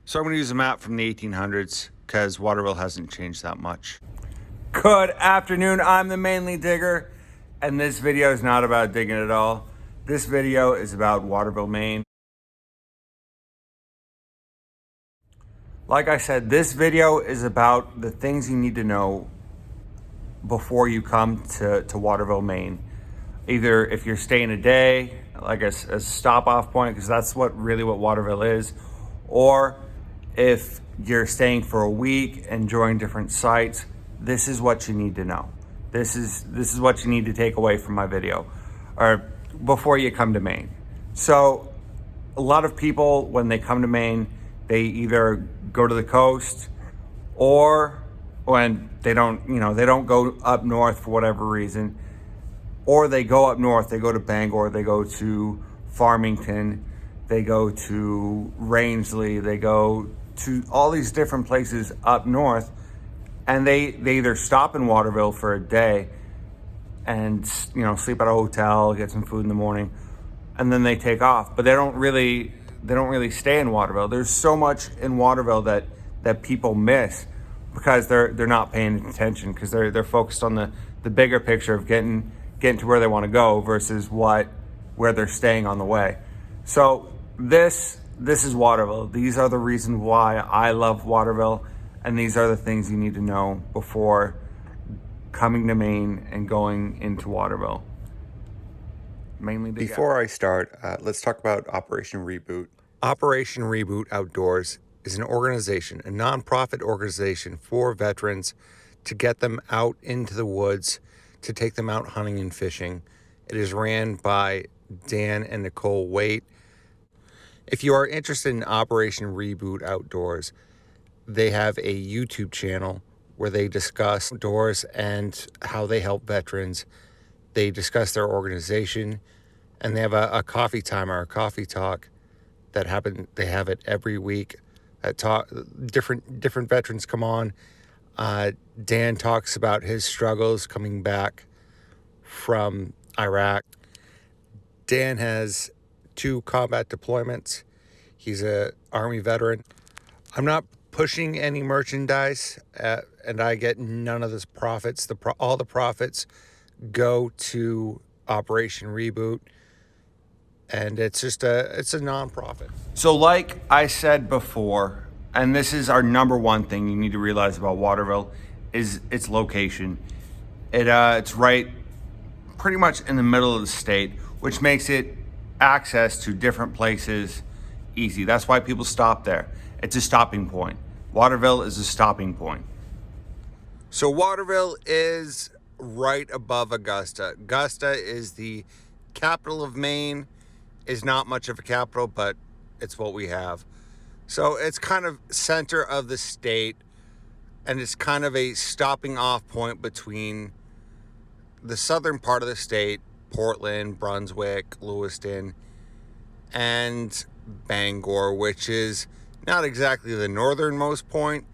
So I'm going to use a map from the 1800s because Waterville hasn't changed that much. Good afternoon, I'm the Mainely digger, and this video is not about digging at all. This video is about Waterville, Maine. Like I said, this video is about the things you need to know before you come to Waterville, Maine. Either if you're staying a day, like a stop off point, because that's really what Waterville is, or if you're staying for a week, enjoying different sites, this is what you need to know. This is what you need to take away from my video, or before you come to Maine. So a lot of people, when they come to Maine, they either go to the coast, or when they don't go up north for whatever reason, or they go up north, they go to Bangor, they go to Farmington, they go to Rangeley, they go to all these different places up north, and they either stop in Waterville for a day and sleep at a hotel, get some food in the morning, and then they take off. But they don't really stay in Waterville. There's so much in Waterville that people miss because they're not paying attention, because they're focused on the bigger picture of getting to where they want to go versus where they're staying on the way. So this is Waterville. These are the reasons why I love Waterville, and these are the things you need to know before coming to Maine and going into Waterville. Mainly Before I start, let's talk about Operation ReBoot. Operation ReBoot Outdoors is an organization, a nonprofit organization for veterans to get them out into the woods, to take them out hunting and fishing. It is ran by Dan and Nicole Waite. If you are interested in Operation ReBoot Outdoors, they have a YouTube channel where they discuss outdoors and how they help veterans. They discuss their organization, and they have a coffee time or a coffee talk that happen. They have it every week. Different veterans come on. Dan talks about his struggles coming back from Iraq. Dan has 2 combat deployments. He's an Army veteran. I'm not pushing any merchandise, and I get none of this profits. All the profits go to Operation ReBoot, and it's a nonprofit. So like I said before, and this is our number one thing you need to realize about Waterville, is its location. It's right pretty much in the middle of the state, which makes it access to different places easy. That's why people stop there. It's a stopping point. Waterville is a stopping point. So Waterville is right above Augusta. Augusta is the capital of Maine. Is not much of a capital, but it's what we have. So it's kind of center of the state, and it's kind of a stopping off point between the southern part of the state, Portland, Brunswick, Lewiston, and Bangor, which is not exactly the northernmost point,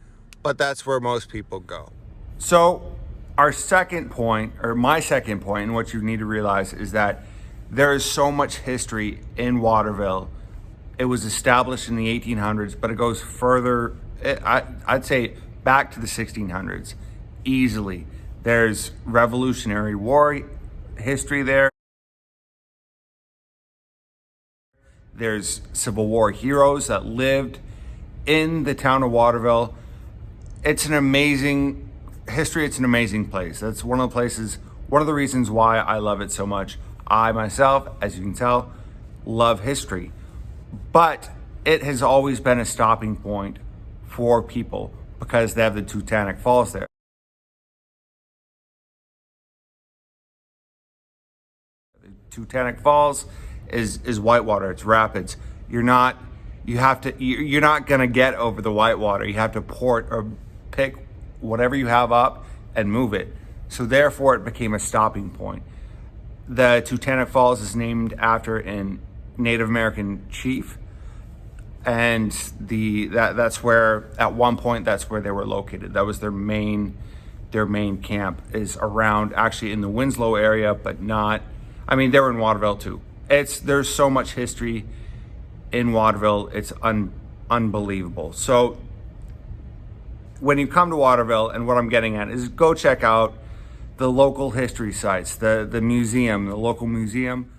but that's where most people go. So our second point, or my second point, and what you need to realize is that there is so much history in Waterville. It was established in the 1800s, but it goes further, I'd say back to the 1600s, easily. There's Revolutionary War history there. There's Civil War heroes that lived in the town of Waterville. It's an amazing history. It's an amazing place. That's one of the reasons why I love it so much. I myself, as you can tell, love history, but it has always been a stopping point for people because they have the Teutonic Falls there. The Teutonic Falls is whitewater. It's rapids. You're not gonna get over the whitewater. You have to port or pick whatever you have up and move it. So therefore, it became a stopping point. The Teutonic Falls is named after a Native American chief, and that's where at one point that's where they were located. That was their main camp, is around actually in the Winslow area, but not. I mean, they were in Waterville too. There's so much history in Waterville. It's unbelievable. So when you come to Waterville, and what I'm getting at is go check out the local history sites, the museum, the local museum.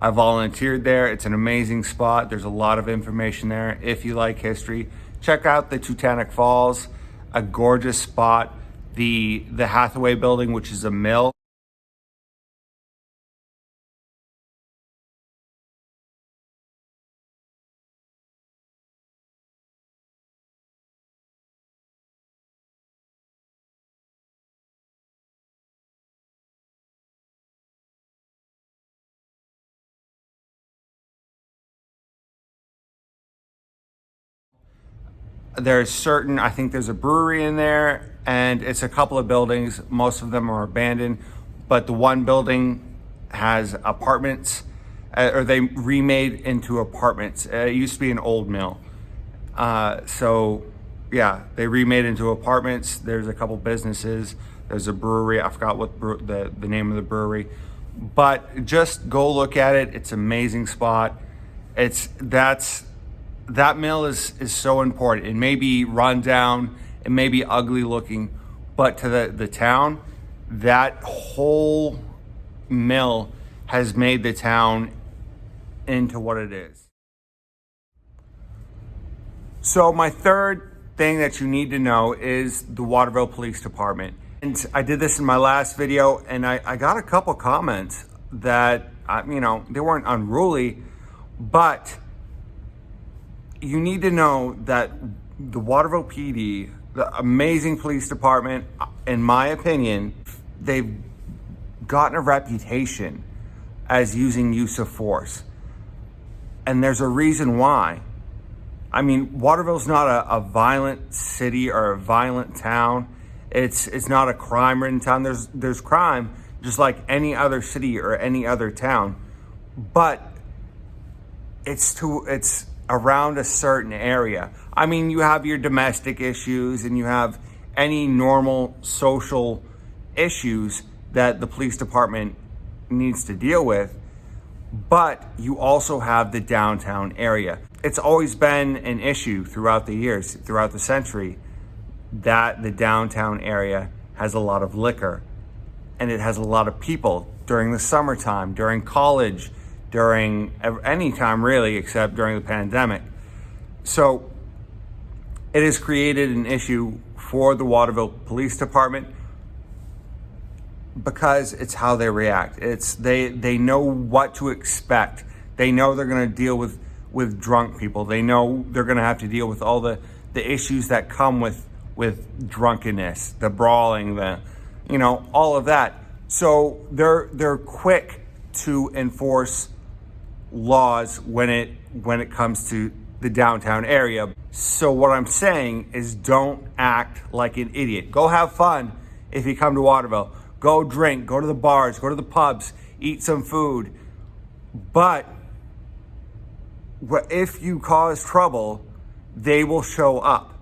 I volunteered there. It's an amazing spot. There's a lot of information there. If you like history, check out the Teutonic Falls, a gorgeous spot. The Hathaway building, which is a mill. I think there's a brewery in there, and it's a couple of buildings. Most of them are abandoned, but the one building has apartments, or they remade into apartments. It used to be an old mill. So yeah, they remade into apartments. There's a couple businesses. There's a brewery. I forgot what the name of the brewery, but just go look at it. It's an amazing spot. That mill is so important. It may be run down, it may be ugly looking, but to the town, that whole mill has made the town into what it is. So my third thing that you need to know is the Waterville Police Department. And I did this in my last video, and I got a couple comments that, they weren't unruly, but you need to know that the Waterville PD, the amazing police department, in my opinion, they've gotten a reputation as using use of force. And there's a reason why. I mean, Waterville's not a violent city or a violent town. It's not a crime-ridden town. There's crime just like any other city or any other town, but it's around a certain area. I mean, you have your domestic issues and you have any normal social issues that the police department needs to deal with, but you also have the downtown area. It's always been an issue throughout the years, throughout the century, that the downtown area has a lot of liquor and it has a lot of people during the summertime, during college, during any time really, except during the pandemic. So it has created an issue for the Waterville Police Department because it's how they react. They know what to expect. They know they're going to deal with drunk people. They know they're going to have to deal with all the issues that come with drunkenness, the brawling, all of that. So they're quick to enforce laws when it comes to the downtown area. So what I'm saying is, don't act like an idiot. Go have fun if you come to Waterville. Go drink, go to the bars, go to the pubs, eat some food. But if you cause trouble, they will show up.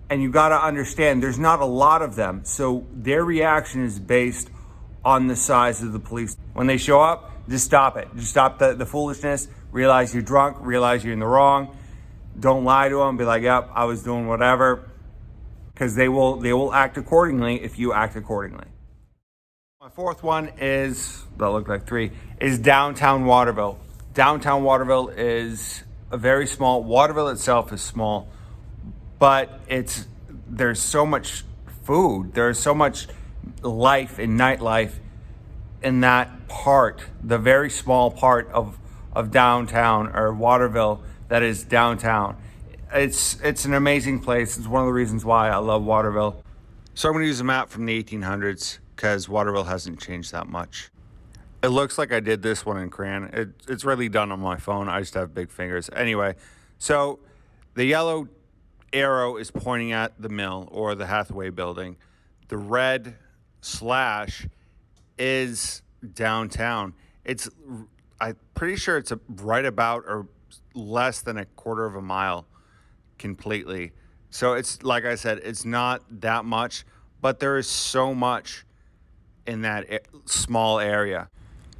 And you got to understand, there's not a lot of them. So their reaction is based on the size of the police. When they show up, just stop it. Just stop the foolishness. Realize you're drunk. Realize you're in the wrong. Don't lie to them. Be like, yep, I was doing whatever. Because they will act accordingly if you act accordingly. My fourth one is, that looked like three, is downtown Waterville. Downtown Waterville is a very small, Waterville itself is small, but there's so much food. There's so much life and nightlife in that part, the very small part of downtown or Waterville that is downtown. It's an amazing place. It's one of the reasons why I love Waterville. So I'm going to use a map from the 1800s because Waterville hasn't changed that much. It looks like I did this one in crayon. It's really done on my phone. I just have big fingers. Anyway, so the yellow arrow is pointing at the mill or the Hathaway building. The red slash is downtown. It's I'm pretty sure it's right about or less than a quarter of a mile completely. So it's, like I said, it's not that much, but there is so much in that small area.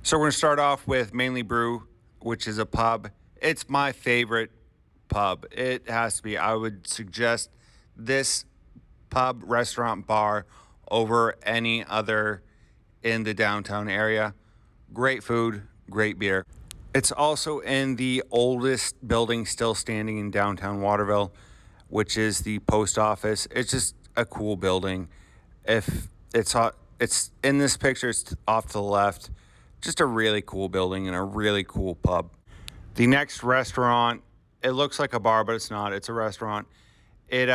So we're going to start off with Mainely Brew, which is a pub. It's my favorite pub. It has to be. I would suggest this pub, restaurant, bar over any other in the downtown area. Great food, great beer. It's also in the oldest building still standing in downtown Waterville, which is the post office. It's just a cool building. If it's in this picture, it's off to the left. Just a really cool building and a really cool pub. The next restaurant, it looks like a bar, but it's not. It's a restaurant. It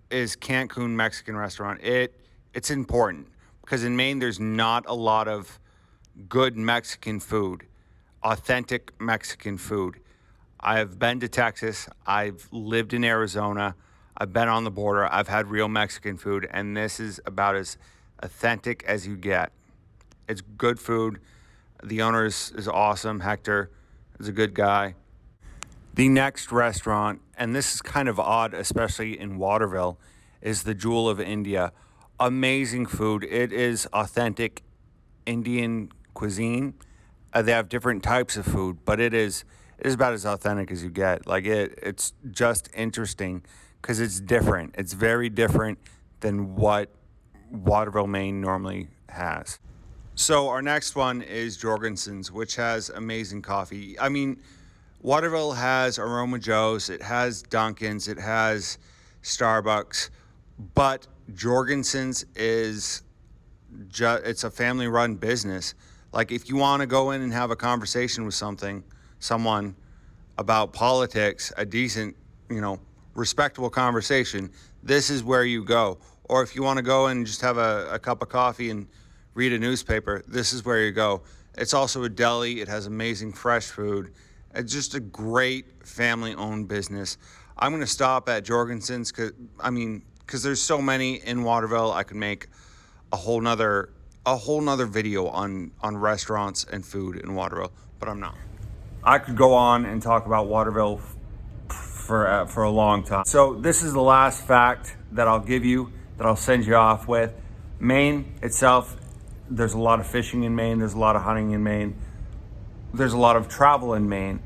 is Cancun Mexican restaurant. It's important because in Maine there's not a lot of good Mexican food, authentic Mexican food. I've been to Texas. I've lived in Arizona. I've been on the border. I've had real Mexican food, and this is about as authentic as you get. It's good food. The owner is awesome. Hector is a good guy. The next restaurant, and this is kind of odd, especially in Waterville, is the Jewel of India. Amazing food. It is authentic Indian cuisine. They have different types of food, but it is about as authentic as you get. Like it's just interesting because it's different. It's very different than what Waterville, Maine normally has. So our next one is Jorgensen's, which has amazing coffee. I mean, Waterville has Aroma Joe's, it has Dunkin's, it has Starbucks, but Jorgensen's is it's a family-run business. Like if you want to go in and have a conversation with someone about politics, a decent, respectable conversation, this is where you go. Or if you want to go and just have a cup of coffee and read a newspaper, this is where you go. It's also a deli. It has amazing fresh food. It's just a great family-owned business. I'm going to stop at Jorgensen's because there's so many in Waterville. I could make a whole nother video on restaurants and food in Waterville, but I'm not. I could go on and talk about Waterville for a long time. So this is the last fact that I'll give you, that I'll send you off with. Maine itself, there's a lot of fishing in Maine. There's a lot of hunting in Maine. There's a lot of travel in Maine.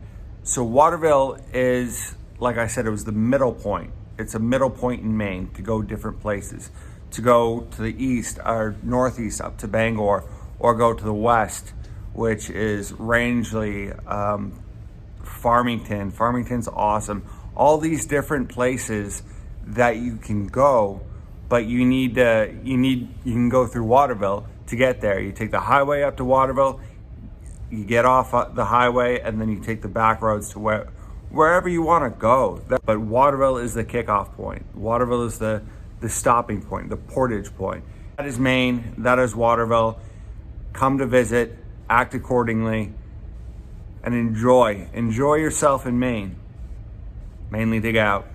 So Waterville is, like I said, it was the middle point. It's a middle point in Maine to go different places. To go to the east or northeast up to Bangor, or go to the west, which is Rangeley, Farmington. Farmington's awesome. All these different places that you can go, but you can go through Waterville to get there. You take the highway up to Waterville, you get off the highway, and then you take the back roads to wherever you want to go. But Waterville is the kickoff point. Waterville is the stopping point, the portage point. That is Maine. That is Waterville. Come to visit, act accordingly, and enjoy yourself in Maine. Mainly dig out.